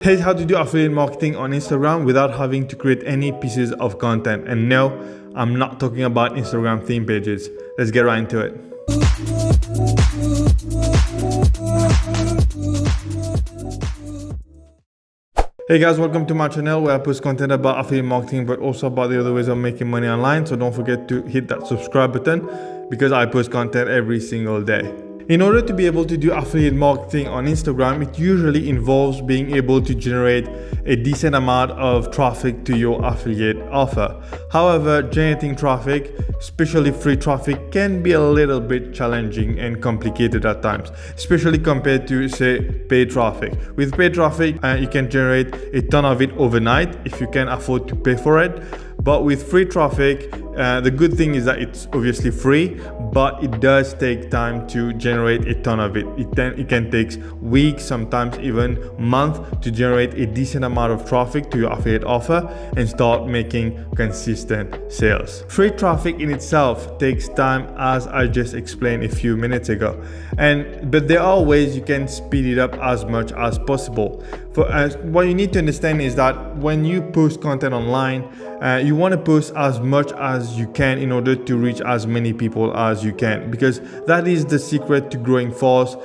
Here's how to do affiliate marketing on Instagram without having to create any pieces of content. And no, I'm not talking about Instagram theme pages. Let's get right into it. Hey guys, welcome to my channel where I post content about affiliate marketing but also about the other ways of making money online. So don't forget to hit that subscribe button because I post content every single day. In order to be able to do affiliate marketing on Instagram, it usually involves being able to generate a decent amount of traffic to your affiliate offer. However, generating traffic, especially free traffic, can be a little bit challenging and complicated at times, especially compared to, say, paid traffic. With paid traffic, you can generate a ton of it overnight if you can afford to pay for it. But with free traffic, the good thing is that it's obviously free, but it does take time to generate a ton of it. It can take weeks, sometimes even months to generate a decent amount of traffic to your affiliate offer and start making consistent sales. Free traffic in itself takes time, as I just explained a few minutes ago. But there are ways you can speed it up as much as possible. What you need to understand is that when you post content online, you want to post as much as you can in order to reach as many people as you can, because that is the secret to growing fast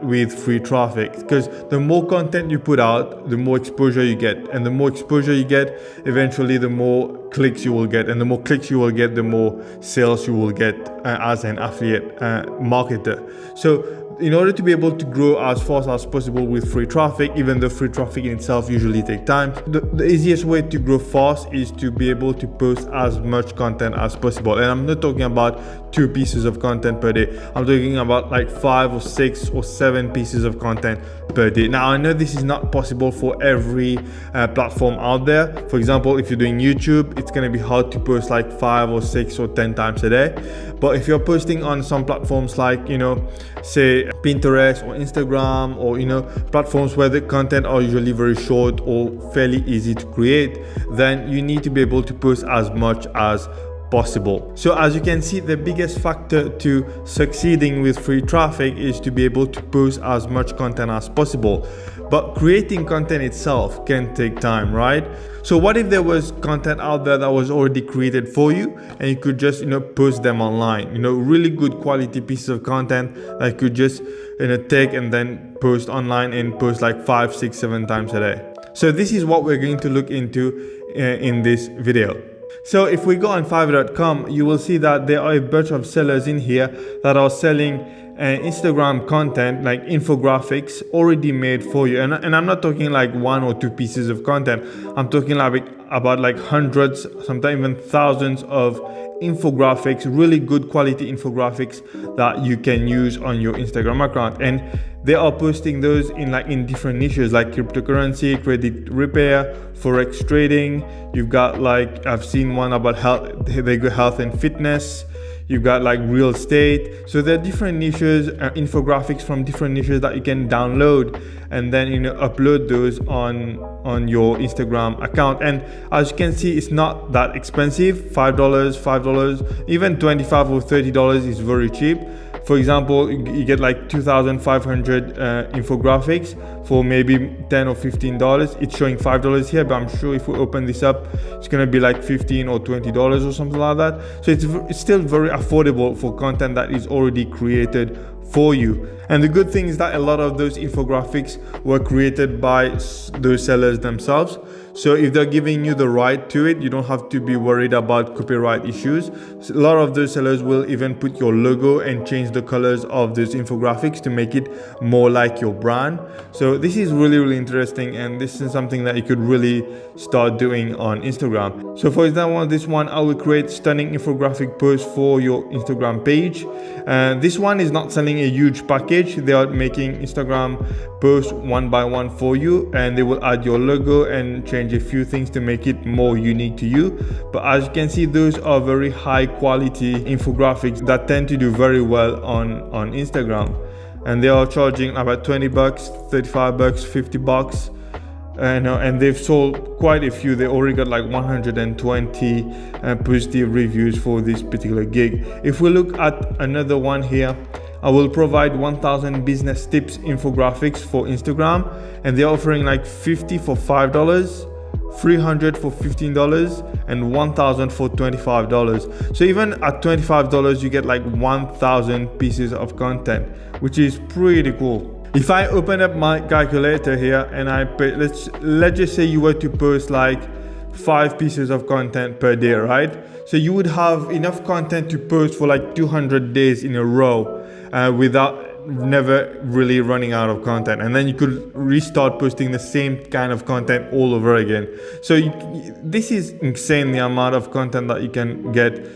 with free traffic. Because the more content you put out, the more exposure you get, and the more exposure you get, eventually the more clicks you will get, and the more clicks you will get, the more sales you will get as an affiliate marketer. So in order to be able to grow as fast as possible with free traffic, even though free traffic in itself usually takes time, the easiest way to grow fast is to be able to post as much content as possible. And I'm not talking about 2 pieces of content per day. I'm talking about like 5 or 6 or 7 pieces of content per day. Now, I know this is not possible for every platform out there. For example, if you're doing YouTube, it's going to be hard to post like 5 or 6 or 10 times a day. But if you're posting on some platforms like, say Pinterest or Instagram, or platforms where the content are usually very short or fairly easy to create, then you need to be able to post as much as possible. So as you can see, the biggest factor to succeeding with free traffic is to be able to post as much content as possible. But creating content itself can take time, right? So what if there was content out there that was already created for you and you could just post them online, really good quality pieces of content that you could just take and then post online and post like 5, 6, 7 times a day. So this is what we're going to look into in this video. So if we go on Fiverr.com, you will see that there are a bunch of sellers in here that are selling Instagram content, like infographics already made for you. And I'm not talking like 1 or 2 pieces of content. I'm talking about like hundreds, sometimes even thousands of infographics, really good quality infographics that you can use on your Instagram account. And they are posting those in different niches like cryptocurrency, credit repair, forex trading. You've got I've seen one about health and fitness. You've got like real estate. So there are different niches, infographics from different niches that you can download and then upload those on your Instagram account. And as you can see, it's not that expensive. $5, even $25 or $30 is very cheap. For example, you get like 2,500 infographics for maybe $10 or $15. It's showing $5 here, but I'm sure if we open this up, it's gonna be like $15 or $20 or something like that. So it's still very affordable for content that is already created for you. And the good thing is that a lot of those infographics were created by those sellers themselves. So if they're giving you the right to it, you don't have to be worried about copyright issues. So a lot of those sellers will even put your logo and change the colors of those infographics to make it more like your brand. So this is really, really interesting, and this is something that you could really start doing on Instagram. So for example, this one, I will create stunning infographic posts for your Instagram page. This one is not selling a huge package. They are making Instagram posts one by one for you, and they will add your logo and change a few things to make it more unique to you. But as you can see, those are very high quality infographics that tend to do very well on Instagram, and they are charging about $20, $35, $50. And they've sold quite a few. They already got like 120 positive reviews for this particular gig. If we look at another one here, I will provide 1000 business tips infographics for Instagram, and they're offering like 50 for $5, 300 for $15, and 1000 for $25. So even at $25 you get like 1000 pieces of content, which is pretty cool. If I open up my calculator here and I pay, let's just say you were to post like 5 pieces of content per day, right? So you would have enough content to post for like 200 days in a row without never really running out of content, and then you could restart posting the same kind of content all over again. So this is insane, the amount of content that you can get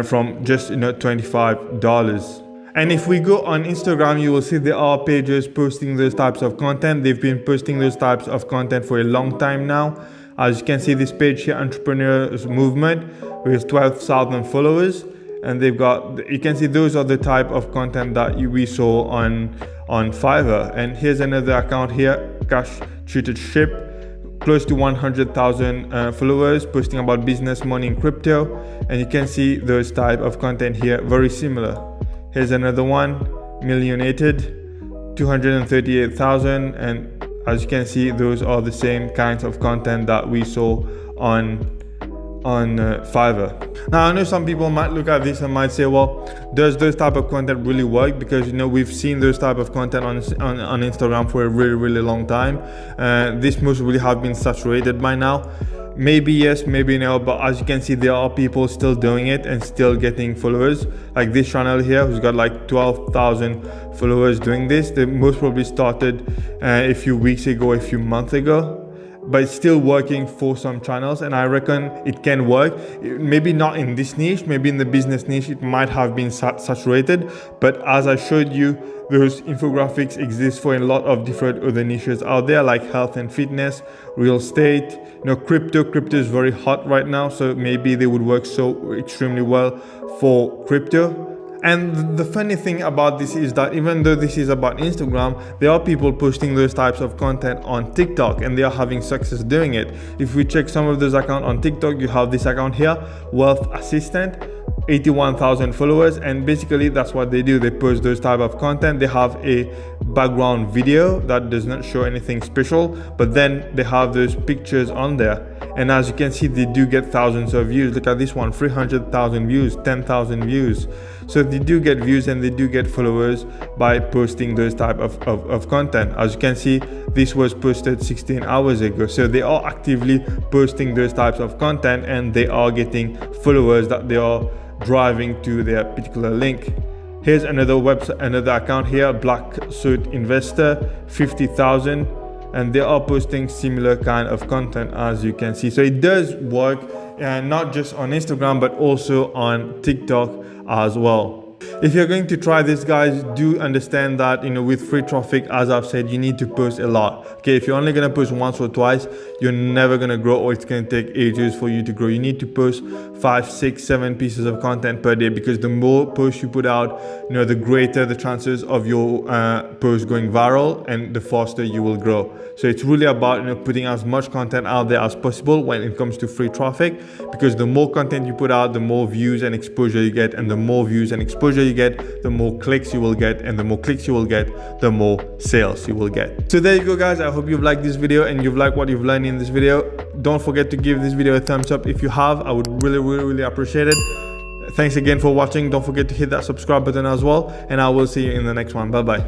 from just $25. And if we go on Instagram, you will see there are pages posting those types of content. They've been posting those types of content for a long time now. As you can see, this page here, Entrepreneurs Movement, with 12,000 followers. And they've got, you can see those are the type of content that we saw on Fiverr. And here's another account here, Cash Treated Ship, close to 100,000 followers, posting about business, money, and crypto. And you can see those type of content here, very similar. Here's another one, Millionated, 238,000. And as you can see, those are the same kinds of content that we saw on Fiverr. Now I know some people might look at this and might say, well, does those type of content really work? Because we've seen those type of content on Instagram for a really long time. This most really have been saturated by now. Maybe yes, maybe no, but as you can see, there are people still doing it and still getting followers. Like this channel here, who's got like 12,000 followers doing this. They most probably started a few weeks ago, a few months ago, but it's still working for some channels, and I reckon it can work. Maybe not in this niche, maybe in the business niche it might have been saturated, but as I showed you, those infographics exist for a lot of different other niches out there, like health and fitness, real estate, crypto is very hot right now, so maybe they would work so extremely well for crypto. And the funny thing about this is that even though this is about Instagram, there are people posting those types of content on TikTok, and they are having success doing it. If we check some of those accounts on TikTok, you have this account here, Wealth Assistant, 81,000 followers, and basically that's what they do. They post those type of content. They have a background video that does not show anything special, but then they have those pictures on there, and as you can see, they do get thousands of views. Look at this one, 300,000 views, 10,000 views. So they do get views and they do get followers by posting those type of content. As you can see, this was posted 16 hours ago, so they are actively posting those types of content, and they are getting followers that they are driving to their particular link. Here's another website, another account here, Black Suit Investor, 50,000, and they are posting similar kind of content, as you can see. So it does work, not just on Instagram but also on TikTok as well. If you're going to try this, guys, do understand that with free traffic, as I've said, you need to post a lot. Okay, if you're only gonna post once or twice, you're never gonna grow, or it's gonna take ages for you to grow. You need to post 5, 6, 7 pieces of content per day, because the more posts you put out, the greater the chances of your post going viral, and the faster you will grow. So it's really about putting as much content out there as possible when it comes to free traffic, because the more content you put out, the more views and exposure you get, and the more views and exposure you get, the more clicks you will get, and the more clicks you will get, the more sales you will get. So there you go, guys. I hope you've liked this video and you've liked what you've learned in this video. Don't forget to give this video a thumbs up if you have. I would really appreciate it. Thanks again for watching. Don't forget to hit that subscribe button as well, and I will see you in the next one. Bye bye.